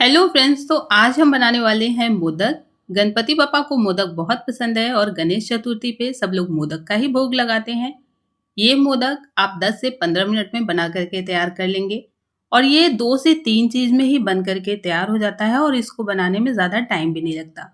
Hello friends, तो आज हम बनाने वाले हैं मोदक। गणपति बप्पा को मोदक बहुत पसंद है और गणेश चतुर्थी पे सब लोग मोदक का ही भोग लगाते हैं। ये मोदक आप 10 से 15 मिनट में बना करके तैयार कर लेंगे और ये 2 से 3 चीज़ में ही बन करके तैयार हो जाता है और इसको बनाने में ज़्यादा टाइम भी नहीं लगता।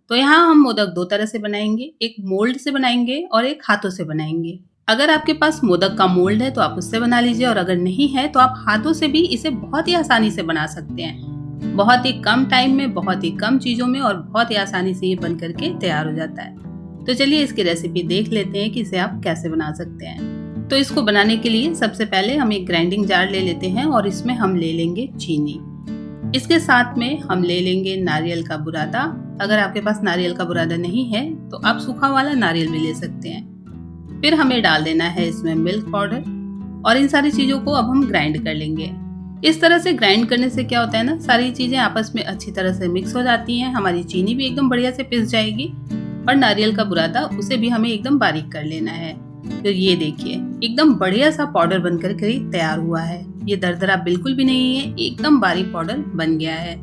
तो यहाँ हम मोदक 2 तरह से बनाएंगे, एक मोल्ड से बनाएंगे और एक हाथों से बनाएंगे। अगर आपके पास मोदक का मोल्ड है तो आप उससे बना लीजिए और अगर नहीं है तो आप हाथों से भी इसे बहुत ही आसानी से बना सकते हैं। बहुत ही कम टाइम में, बहुत ही कम चीज़ों में और बहुत ही आसानी से ये बन करके तैयार हो जाता है। तो चलिए इसकी रेसिपी देख लेते हैं कि इसे आप कैसे बना सकते हैं। तो इसको बनाने के लिए सबसे पहले हम एक ग्राइंडिंग जार ले लेते हैं और इसमें हम ले लेंगे चीनी। इसके साथ में हम ले लेंगे नारियल का बुरादा। अगर आपके पास नारियल का बुरादा नहीं है तो आप सूखा वाला नारियल भी ले सकते हैं। फिर हमें डाल देना है इसमें मिल्क पाउडर और इन सारी चीज़ों को अब हम ग्राइंड कर लेंगे। इस तरह से ग्राइंड करने से क्या होता है ना, सारी चीज़ें आपस में अच्छी तरह से मिक्स हो जाती हैं। हमारी चीनी भी एकदम बढ़िया से पिस जाएगी और नारियल का बुरादा उसे भी हमें एकदम बारीक कर लेना है। तो ये देखिए एकदम बढ़िया सा पाउडर बनकर के तैयार हुआ है। ये दरदरा बिल्कुल भी नहीं है, एकदम बारीक पाउडर बन गया है।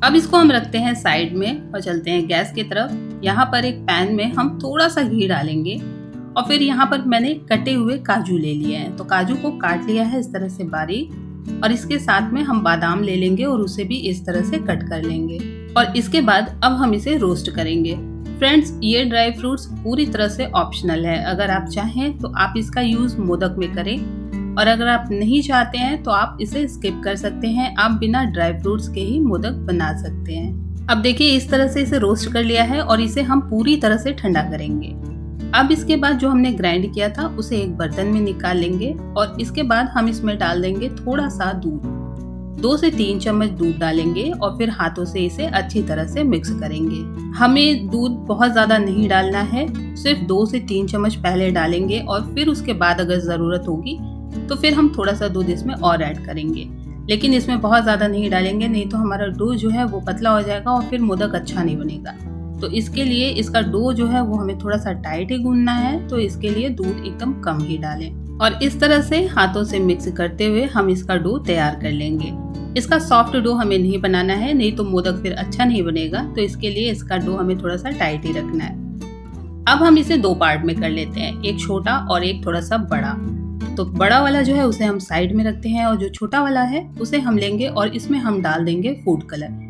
अब इसको हम रखते हैं साइड में और चलते हैं गैस की तरफ। यहाँ पर एक पैन में हम थोड़ा सा घी डालेंगे और फिर यहाँ पर मैंने कटे हुए काजू ले लिए हैं। तो काजू को काट लिया है इस तरह से बारीक और इसके साथ में हम बादाम ले लेंगे और उसे भी इस तरह से कट कर लेंगे और इसके बाद अब हम इसे रोस्ट करेंगे। फ्रेंड्स, ये ड्राई फ्रूट्स पूरी तरह से ऑप्शनल है। अगर आप चाहें तो आप इसका यूज मोदक में करें और अगर आप नहीं चाहते हैं तो आप इसे स्किप कर सकते हैं। आप बिना ड्राई फ्रूट्स के ही मोदक बना सकते हैं। अब देखिए इस तरह से इसे रोस्ट कर लिया है और इसे हम पूरी तरह से ठंडा करेंगे। अब इसके बाद जो हमने ग्राइंड किया था उसे एक बर्तन में निकाल लेंगे और इसके बाद हम इसमें डाल देंगे थोड़ा सा दूध। 2 से 3 चम्मच दूध डालेंगे और फिर हाथों से इसे अच्छी तरह से मिक्स करेंगे। हमें दूध बहुत ज्यादा नहीं डालना है, सिर्फ 2 से 3 चम्मच पहले डालेंगे और फिर उसके बाद अगर जरूरत होगी तो फिर हम थोड़ा सा दूध इसमें और ऐड करेंगे। लेकिन इसमें बहुत ज्यादा नहीं डालेंगे, नहीं तो हमारा डो जो है वो पतला हो जाएगा और फिर मोदक अच्छा नहीं बनेगा। तो इसके लिए इसका डो जो है वो हमें थोड़ा सा टाइट ही गूंदना है, तो इसके लिए दूध एकदम कम ही डालें और इस तरह से हाथों से मिक्स करते हुए हम इसका डो तैयार कर लेंगे। इसका सॉफ्ट डो हमें नहीं बनाना है, नहीं तो मोदक फिर अच्छा नहीं बनेगा। तो इसके लिए इसका डो हमें थोड़ा सा टाइट ही रखना है। अब हम इसे 2 पार्ट में कर लेते हैं, एक छोटा और एक थोड़ा सा बड़ा। तो बड़ा वाला जो है उसे हम साइड में रखते हैं और जो छोटा वाला है उसे हम लेंगे और इसमें हम डाल देंगे फूड कलर।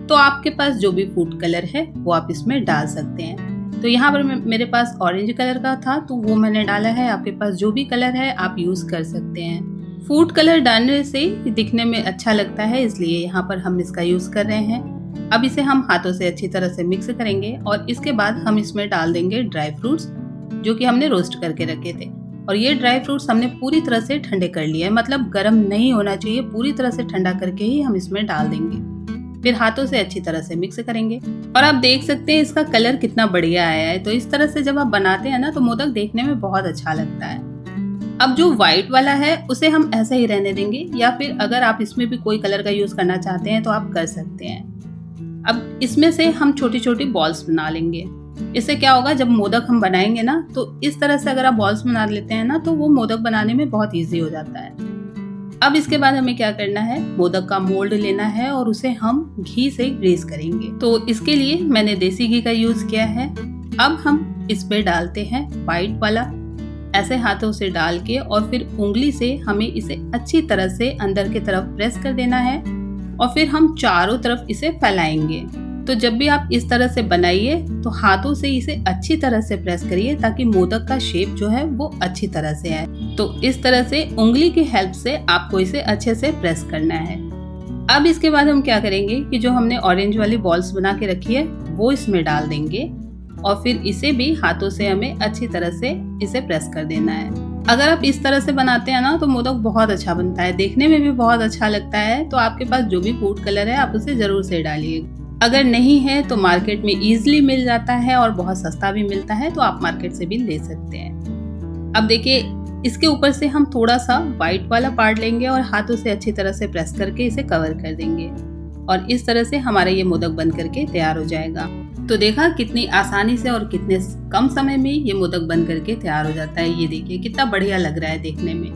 तो आपके पास जो भी फूड कलर है वो आप इसमें डाल सकते हैं। तो यहाँ पर मेरे पास ऑरेंज कलर का था तो वो मैंने डाला है। आपके पास जो भी कलर है आप यूज कर सकते हैं। फूड कलर डालने से दिखने में अच्छा लगता है, इसलिए यहाँ पर हम इसका यूज कर रहे हैं। अब इसे हम हाथों से अच्छी तरह से मिक्स करेंगे और इसके बाद हम इसमें डाल देंगे ड्राई फ्रूट्स जो कि हमने रोस्ट करके रखे थे। और ये ड्राई फ्रूट्स हमने पूरी तरह से ठंडे कर लिए हैं, मतलब गर्म नहीं होना चाहिए, पूरी तरह से ठंडा करके ही हम इसमें डाल देंगे। फिर हाथों से अच्छी तरह से मिक्स करेंगे और आप देख सकते हैं इसका कलर कितना बढ़िया आया है। तो इस तरह से जब आप बनाते हैं ना तो मोदक देखने में बहुत अच्छा लगता है। अब जो व्हाइट वाला है उसे हम ऐसे ही रहने देंगे, या फिर अगर आप इसमें भी कोई कलर का यूज करना चाहते हैं तो आप कर सकते हैं। अब इसमें से हम छोटी छोटी बॉल्स बना लेंगे। इससे क्या होगा, जब मोदक हम बनाएंगे ना तो इस तरह से अगर आप बॉल्स बना लेते हैं ना तो वो मोदक बनाने में बहुत ईजी हो जाता है। अब इसके बाद हमें क्या करना है, मोदक का मोल्ड लेना है और उसे हम घी से ग्रीस करेंगे। तो इसके लिए मैंने देसी घी का यूज किया है। अब हम इस पे डालते हैं व्हाइट वाला, ऐसे हाथों से डाल के और फिर उंगली से हमें इसे अच्छी तरह से अंदर की तरफ प्रेस कर देना है और फिर हम चारों तरफ इसे फैलाएंगे। तो जब भी आप इस तरह से बनाइए तो हाथों से इसे अच्छी तरह से प्रेस करिए ताकि मोदक का शेप जो है वो अच्छी तरह से आए। तो इस तरह से उंगली की हेल्प से आपको इसे अच्छे से प्रेस करना है। अब इसके बाद हम क्या करेंगे कि जो हमने ऑरेंज वाली बॉल्स बना के रखी है वो इसमें डाल देंगे और फिर इसे भी हाथों से हमें अच्छी तरह से इसे प्रेस कर देना है। अगर आप इस तरह से बनाते हैं ना तो मोदक बहुत अच्छा बनता है, देखने में भी बहुत अच्छा लगता है। तो आपके पास जो भी फूड कलर है आप उसे जरूर से डालिए। अगर नहीं है तो मार्केट में इजीली मिल जाता है और बहुत सस्ता भी मिलता है, तो आप मार्केट से भी ले सकते हैं। अब देखिए इसके ऊपर से हम थोड़ा सा व्हाइट वाला पार्ट लेंगे और हाथों से अच्छी तरह से प्रेस करके इसे कवर कर देंगे और इस तरह से हमारा ये मोदक बन करके तैयार हो जाएगा। तो देखा कितनी आसानी से और कितने कम समय में ये मोदक बन करके तैयार हो जाता है। ये देखिए कितना बढ़िया लग रहा है देखने में।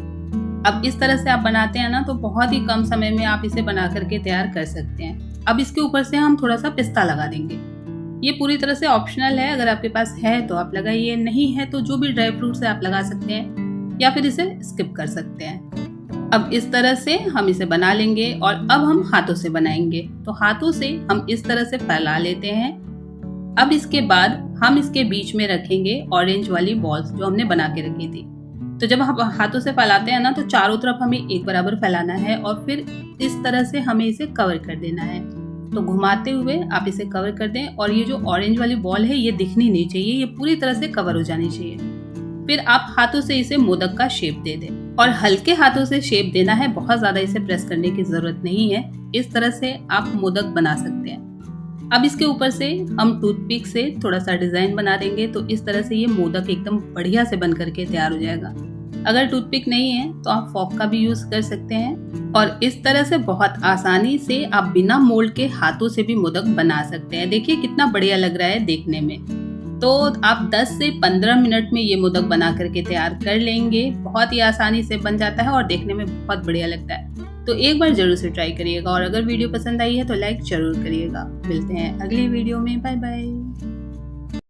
अब इस तरह से आप बनाते हैं ना तो बहुत ही कम समय में आप इसे बना करके तैयार कर सकते हैं। अब इसके ऊपर से हम थोड़ा सा पिस्ता लगा देंगे। ये पूरी तरह से ऑप्शनल है, अगर आपके पास है तो आप लगाइए, नहीं है तो जो भी ड्राई फ्रूट्स है आप लगा सकते हैं या फिर इसे स्किप कर सकते हैं। अब इस तरह से हम इसे बना लेंगे और अब हम हाथों से बनाएंगे। तो हाथों से हम इस तरह से फैला लेते हैं। अब इसके बाद हम इसके बीच में रखेंगे ऑरेंज वाली बॉल्स जो हमने बना के रखी थी। तो जब हम हाथों से फैलाते हैं ना तो चारों तरफ हमें एक बराबर फैलाना है और फिर इस तरह से हमें इसे कवर कर देना है। तो घुमाते हुए आप इसे कवर कर दें और ये जो ऑरेंज वाली बॉल है ये दिखनी नहीं चाहिए, ये पूरी तरह से कवर हो जानी चाहिए। फिर आप हाथों से इसे मोदक का शेप दे दें और हल्के हाथों से शेप देना है, बहुत ज्यादा इसे प्रेस करने की जरूरत नहीं है। इस तरह से आप मोदक बना सकते हैं। अब इसके ऊपर से हम टूथपिक से थोड़ा सा डिजाइन बना देंगे तो इस तरह से ये मोदक एकदम बढ़िया से बन करके तैयार हो जाएगा। अगर टूथपिक नहीं है तो आप फॉर्क का भी यूज कर सकते हैं और इस तरह से बहुत आसानी से आप बिना मोल्ड के हाथों से भी मोदक बना सकते हैं। देखिए कितना बढ़िया लग रहा है देखने में। तो आप 10 से 15 मिनट में ये मोदक बना करके तैयार कर लेंगे। बहुत ही आसानी से बन जाता है और देखने में बहुत बढ़िया लगता है। तो एक बार जरूर से ट्राई करिएगा और अगर वीडियो पसंद आई है तो लाइक जरूर करिएगा। मिलते हैं अगली वीडियो में। Bye bye.